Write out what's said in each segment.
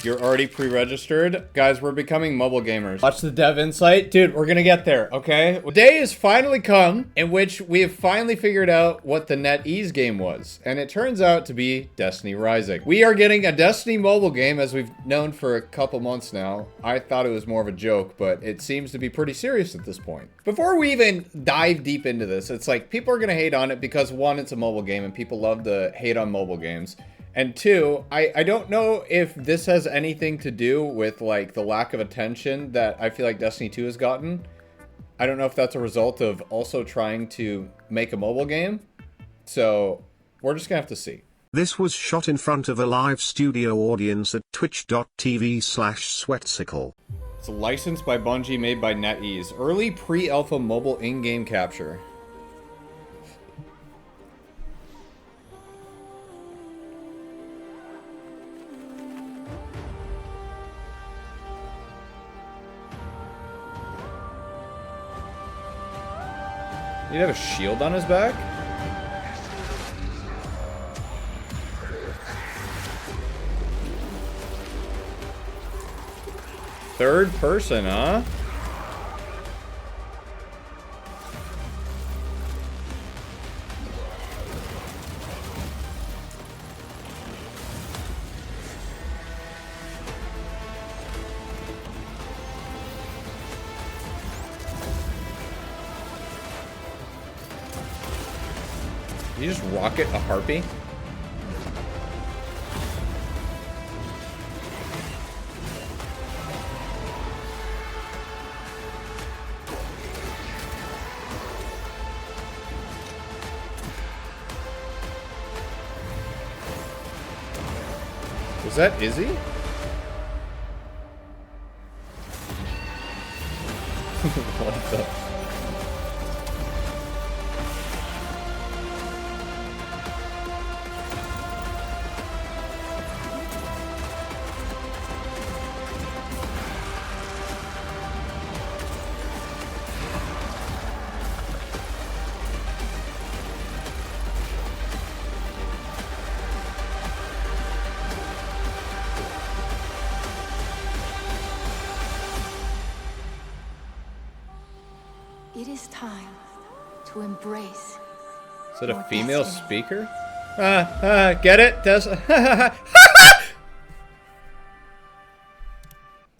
You're already pre-registered? Guys, we're becoming mobile gamers. Watch the dev insight. Dude, we're gonna get there, okay? The day has finally come in which we have finally figured out what the NetEase game was. And it turns out to be Destiny Rising. We are getting a Destiny mobile game as we've known for a couple months now. I thought it was more of a joke, but it seems to be pretty serious at this point. Before we even dive deep into this, it's like people are gonna hate on it because one, it's a mobile game and people love to hate on mobile games. And two, I don't know if this has anything to do with like the lack of attention that I feel like Destiny 2 has gotten. I don't know if that's a result of also trying to make a mobile game. So we're just gonna have to see. This was shot in front of a live studio audience at twitch.tv/Sweatcicle. It's licensed by Bungie, made by NetEase. Early pre-alpha mobile in-game capture. He'd have a shield on his back? Third person, huh? Did you just rocket a harpy? Was that Izzy? What the? It is time to embrace. Is it a female speaker? Get it?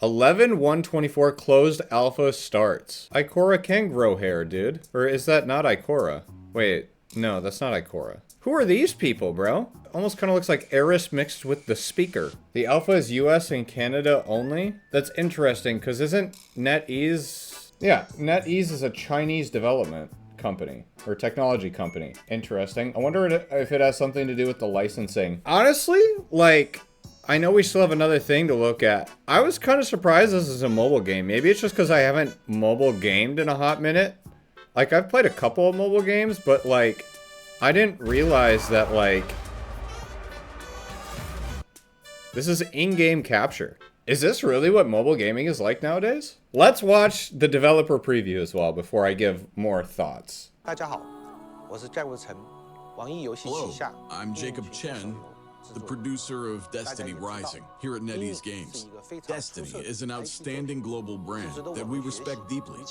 11/1/24 closed alpha starts. Ikora can grow hair, dude. Or is that not Ikora? Wait, no, that's not Ikora. Who are these people, bro? Almost kind of looks like Eris mixed with the speaker. The alpha is US and Canada only? That's interesting, because isn't NetEase... Yeah, NetEase is a Chinese development company, or technology company. Interesting. I wonder if it has something to do with the licensing. Honestly, like, I know we still have another thing to look at. I was kind of surprised this is a mobile game. Maybe it's just because I haven't mobile gamed in a hot minute. Like, I've played a couple of mobile games, but, like, I didn't realize that, like, this is in-game capture. Is this really what mobile gaming is like nowadays? Let's watch the developer preview as well before I give more thoughts. Hello, I'm Jacob Chen, the producer of Destiny Rising here at NetEase Games. Destiny is an outstanding global brand that we respect deeply,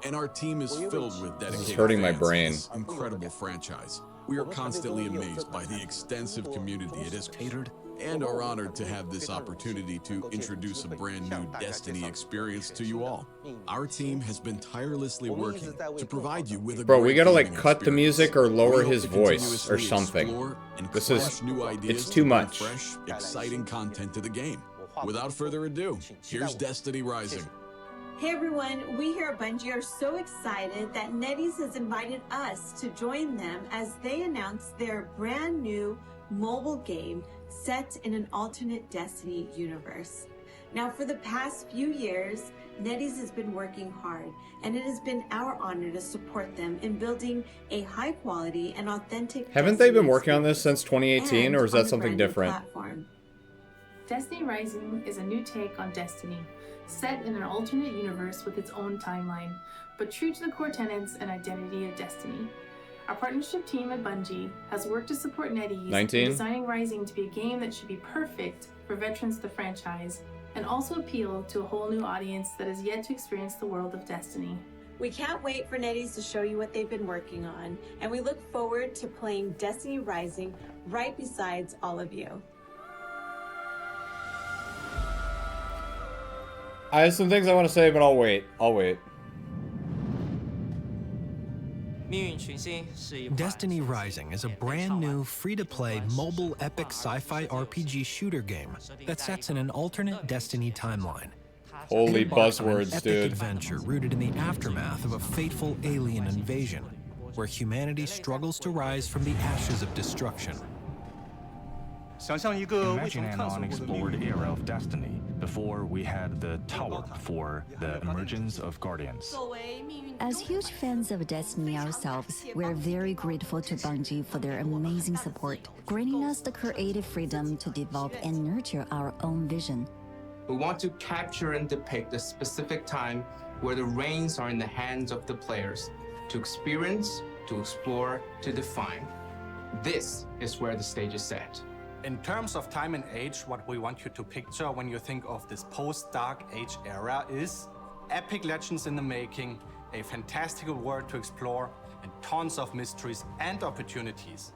and our team is filled with dedicated This is hurting my fans brain. of this incredible franchise. We are constantly amazed by the extensive community it has catered, and are honored to have this opportunity to introduce a brand new Destiny experience to you all. Our team has been tirelessly working to provide you with a Bro, we great gotta like gaming cut the experience. music or lower We hope his to voice or continuously something. explore and This is, craft new ideas it's to too bring much. fresh, exciting content to the game. Without further ado, here's Destiny Rising. Hey everyone, we here at Bungie are so excited that NetEase has invited us to join them as they announce their brand new mobile game set in an alternate Destiny universe. Now, for the past few years, NetEase has been working hard, and it has been our honor to support them in building a high quality and authentic Haven't they been working on this since 2018, or is that something different? Platform. Destiny Rising is a new take on Destiny, set in an alternate universe with its own timeline, but true to the core tenets and identity of Destiny. Our partnership team at Bungie has worked to support NetEase 19. in designing Rising to be a game that should be perfect for veterans of the franchise and also appeal to a whole new audience that has yet to experience the world of Destiny. We can't wait for NetEase to show you what they've been working on, and we look forward to playing Destiny Rising right besides all of you. I have some things I want to say, but I'll wait. Destiny Rising is a brand new, free-to-play, mobile epic sci-fi RPG shooter game that sets in an alternate Destiny timeline. Holy It embarks on an buzzwords, epic dude. adventure rooted in the aftermath of a fateful alien invasion, where humanity struggles to rise from the ashes of destruction. Imagine an unexplored era of Destiny, before we had the tower for the emergence of Guardians. As huge fans of Destiny ourselves, we're very grateful to Bungie for their amazing support, granting us the creative freedom to develop and nurture our own vision. We want to capture and depict a specific time where the reins are in the hands of the players, to experience, to explore, to define. This is where the stage is set. In terms of time and age, what we want you to picture when you think of this post-Dark Age era is epic legends in the making, a fantastical world to explore, and tons of mysteries and opportunities.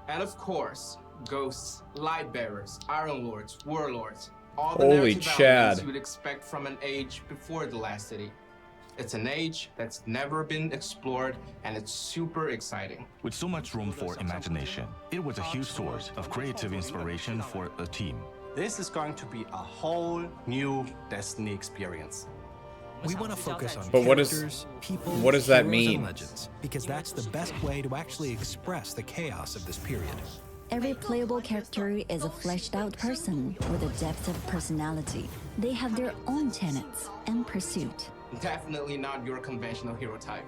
And of course, ghosts, light bearers, iron lords, warlords, all the Holy narrative Chad. elements you would expect from an age before the last city. It's an age that's never been explored, and it's super exciting. With so much room for imagination, it was a huge source of creative inspiration for the team. This is going to be a whole new Destiny experience. We want to focus on But characters, people, what does that heroes, mean? and legends, because that's the best way to actually express the chaos of this period. Every playable character is a fleshed-out person with a depth of personality. They have their own tenets and pursuit. Definitely not your conventional hero type.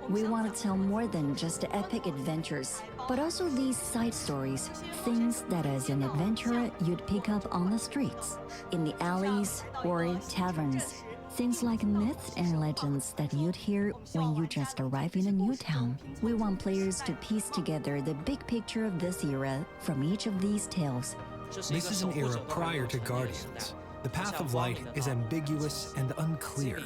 We want to tell more than just the epic adventures, but also these side stories, things that as an adventurer you'd pick up on the streets, in the alleys or taverns. Things like myths and legends that you'd hear when you just arrive in a new town. We want players to piece together the big picture of this era from each of these tales. This is an era prior to Guardians. The path of light is ambiguous and unclear.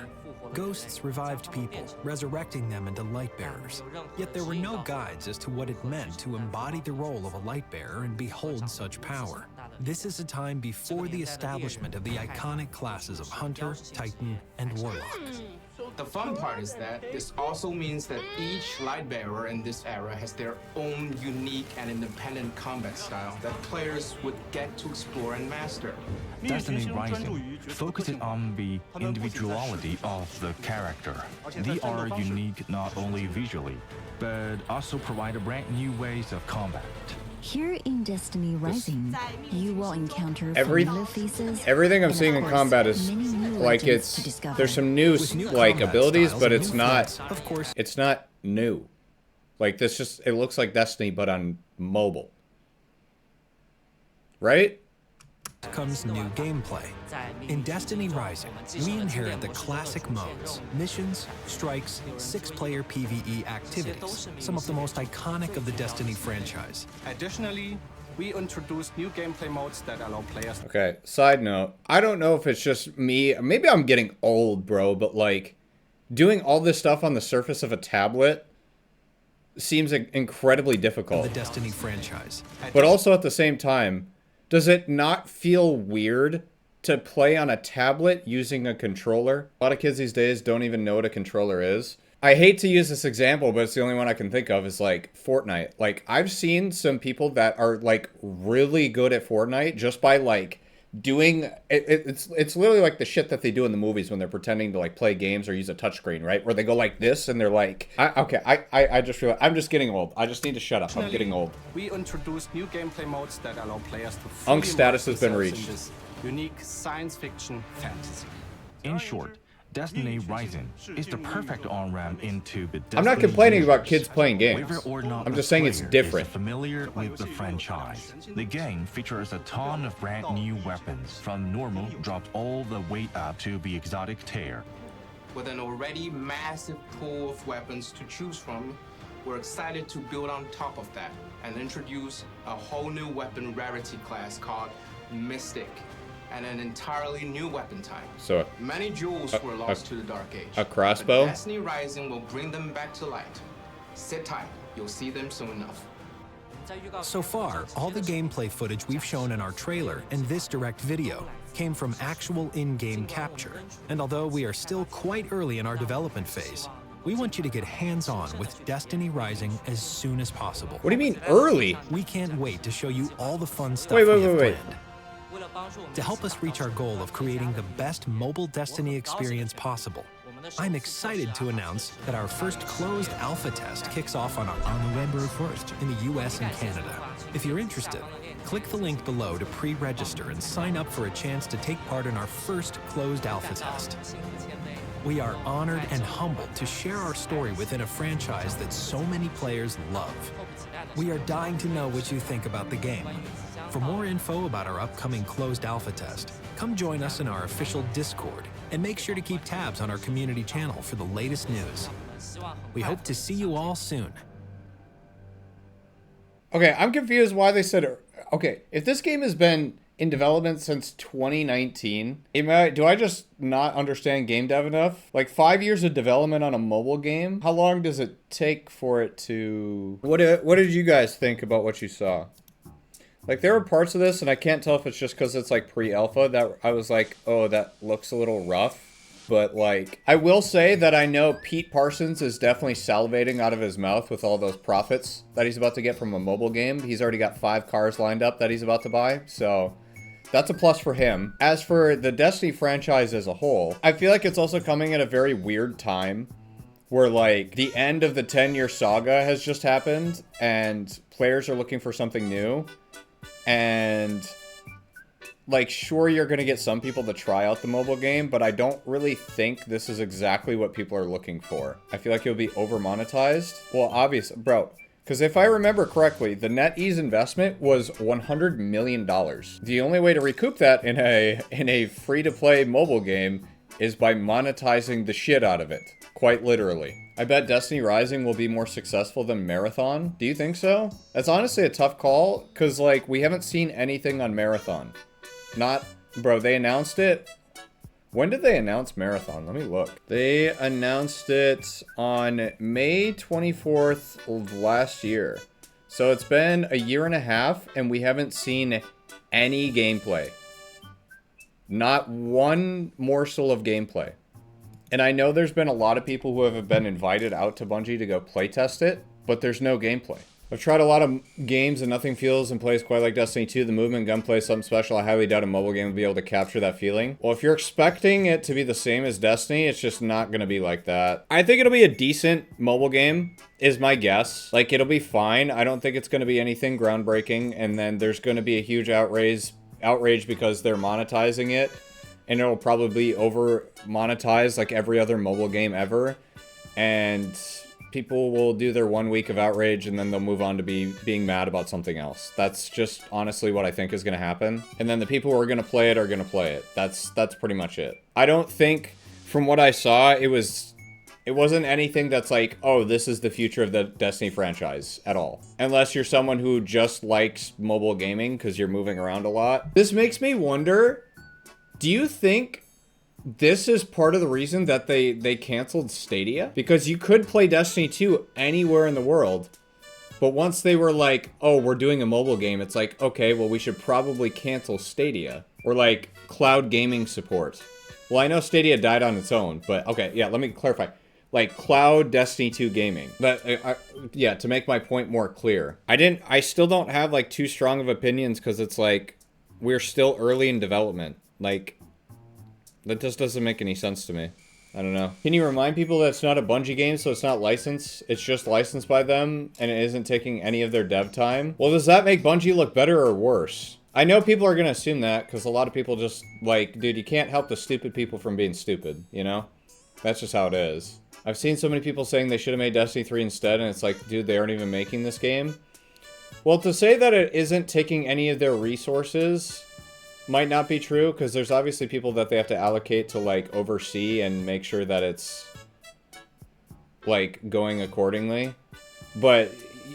Ghosts revived people, resurrecting them into light bearers. Yet there were no guides as to what it meant to embody the role of a light bearer and behold such power. This is a time before the establishment of the iconic classes of Hunter, Titan, and Warlock. The fun part is that this also means that each light bearer in this era has their own unique and independent combat style that players would get to explore and master. Destiny Rising focuses on the individuality of the character. They are unique not only visually, but also provide brand new ways of combat. Here in Destiny Rising, you will encounter Everything familiar faces. I'm and seeing of in course, combat is many new like legends to it's discover. there's some new With new like combat abilities, styles but and it's new not threats, of course. it's not new. Like this just it looks like Destiny but on mobile. Right? Comes new gameplay. In Destiny Rising, we inherit the classic modes, missions, strikes, 6-player PvE activities, some of the most iconic of the Destiny franchise. Additionally, we introduced new gameplay modes that allow players. Okay, side note. I don't know if it's just me. Maybe I'm getting old, bro, but like doing all this stuff on the surface of a tablet seems incredibly difficult. The Destiny franchise. But also at the same time, does it not feel weird to play on a tablet using a controller? A lot of kids these days don't even know what a controller is. I hate to use this example, but it's the only one I can think of is like Fortnite. Like I've seen some people that are like really good at Fortnite just by like doing it's literally like the shit that they do in the movies when they're pretending to like play games or use a touchscreen, right? Where they go like this and they're like, I just feel I'm just getting old. I just need to shut up. I'm getting old. We introduced new gameplay modes that allow players to Unk fully status immerse has been themselves reached. in this unique science fiction fantasy. In short, Destiny Rising is the perfect on-ramp into the Destiny I'm not complaining about universe. kids playing games. Whether or not I'm the just saying it's player different. is familiar with the franchise. The game features a ton of brand new weapons, from normal dropped all the way up to the exotic tier. With an already massive pool of weapons to choose from, we're excited to build on top of that and introduce a whole new weapon rarity class called Mystic, and an entirely new weapon type. So many jewels were lost to the Dark Age. A crossbow? But Destiny Rising will bring them back to light. Sit tight, you'll see them soon enough. So far, all the gameplay footage we've shown in our trailer and this direct video came from actual in-game capture. And although we are still quite early in our development phase, we want you to get hands-on with Destiny Rising as soon as possible. What do you mean early? We can't wait to show you all the fun stuff wait. planned. To help us reach our goal of creating the best mobile Destiny experience possible, I'm excited to announce that our first closed alpha test kicks off on November 1st in the US and Canada. If you're interested, click the link below to pre-register and sign up for a chance to take part in our first closed alpha test. We are honored and humbled to share our story within a franchise that so many players love. We are dying to know what you think about the game. For more info about our upcoming closed alpha test, come join us in our official Discord and make sure to keep tabs on our community channel for the latest news. We hope to see you all soon. Okay, I'm confused why they said... Okay, if this game has been in development since 2019, do I just not understand game dev enough? Like 5 years of development on a mobile game? How long does it take for it to... What did you guys think about what you saw? Like, there were parts of this, and I can't tell if it's just because it's, like, pre-alpha, that I was like, oh, that looks a little rough. But, like, I will say that I know Pete Parsons is definitely salivating out of his mouth with all those profits that he's about to get from a mobile game. He's already got 5 cars lined up that he's about to buy, so that's a plus for him. As for the Destiny franchise as a whole, I feel like it's also coming at a very weird time where, like, the end of the 10-year saga has just happened, and players are looking for something new. And, like, sure, you're going to get some people to try out the mobile game, but I don't really think this is exactly what people are looking for. I feel like it'll be over-monetized. Well, obviously, bro, because if I remember correctly, the NetEase investment was $100 million. The only way to recoup that in a free-to-play mobile game is by monetizing the shit out of it. Quite literally. I bet Destiny Rising will be more successful than Marathon. Do you think so? That's honestly a tough call, because, like, we haven't seen anything on Marathon. Bro, they announced it. When did they announce Marathon? Let me look. They announced it on May 24th of last year. So it's been a year and a half, and we haven't seen any gameplay. Not one morsel of gameplay. And I know there's been a lot of people who have been invited out to Bungie to go playtest it, but there's no gameplay. I've tried a lot of games and nothing feels and plays quite like Destiny 2. The movement, gunplay is something special. I highly doubt a mobile game will be able to capture that feeling. Well, if you're expecting it to be the same as Destiny, it's just not going to be like that. I think it'll be a decent mobile game, is my guess. Like, it'll be fine. I don't think it's going to be anything groundbreaking, and then there's going to be a huge outrage because they're monetizing it. And it'll probably over monetize like every other mobile game ever. And people will do their 1 week of outrage and then they'll move on to being mad about something else. That's just honestly what I think is going to happen. And then the people who are going to play it are going to play it. That's pretty much it. I don't think, from what I saw, it wasn't anything that's like, oh, this is the future of the Destiny franchise at all. Unless you're someone who just likes mobile gaming because you're moving around a lot. This makes me wonder, do you think this is part of the reason that they canceled Stadia? Because you could play Destiny 2 anywhere in the world. But once they were like, oh, we're doing a mobile game, it's like, okay, well, we should probably cancel Stadia. Or like cloud gaming support. Well, I know Stadia died on its own, but okay, yeah, let me clarify. Like cloud Destiny 2 gaming. But yeah, to make my point more clear. I still don't have like too strong of opinions because it's like, we're still early in development. Like, that just doesn't make any sense to me. I don't know. Can you remind people that it's not a Bungie game, so it's not licensed? It's just licensed by them, and it isn't taking any of their dev time? Well, does that make Bungie look better or worse? I know people are going to assume that, because a lot of people just, like, dude, you can't help the stupid people from being stupid, you know? That's just how it is. I've seen so many people saying they should have made Destiny 3 instead, and it's like, dude, they aren't even making this game. Well, to say that it isn't taking any of their resources might not be true, because there's obviously people that they have to allocate to, like, oversee and make sure that it's, like, going accordingly. But,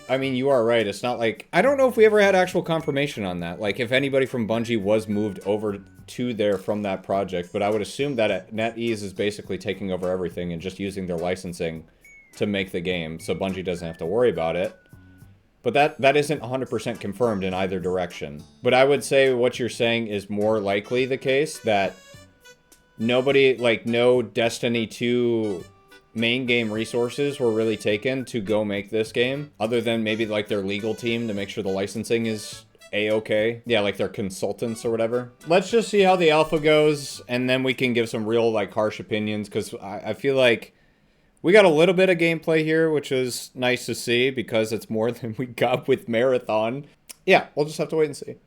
I mean, you are right. It's not like... I don't know if we ever had actual confirmation on that. Like, if anybody from Bungie was moved over to there from that project. But I would assume that NetEase is basically taking over everything and just using their licensing to make the game. So Bungie doesn't have to worry about it. But that isn't 100% confirmed in either direction. But I would say what you're saying is more likely the case, that nobody, like, no Destiny 2 main game resources were really taken to go make this game, other than maybe, like, their legal team to make sure the licensing is A-okay. Yeah, like their consultants or whatever. Let's just see how the alpha goes, and then we can give some real, like, harsh opinions, because I feel like we got a little bit of gameplay here, which was nice to see, because it's more than we got with Marathon. Yeah, we'll just have to wait and see.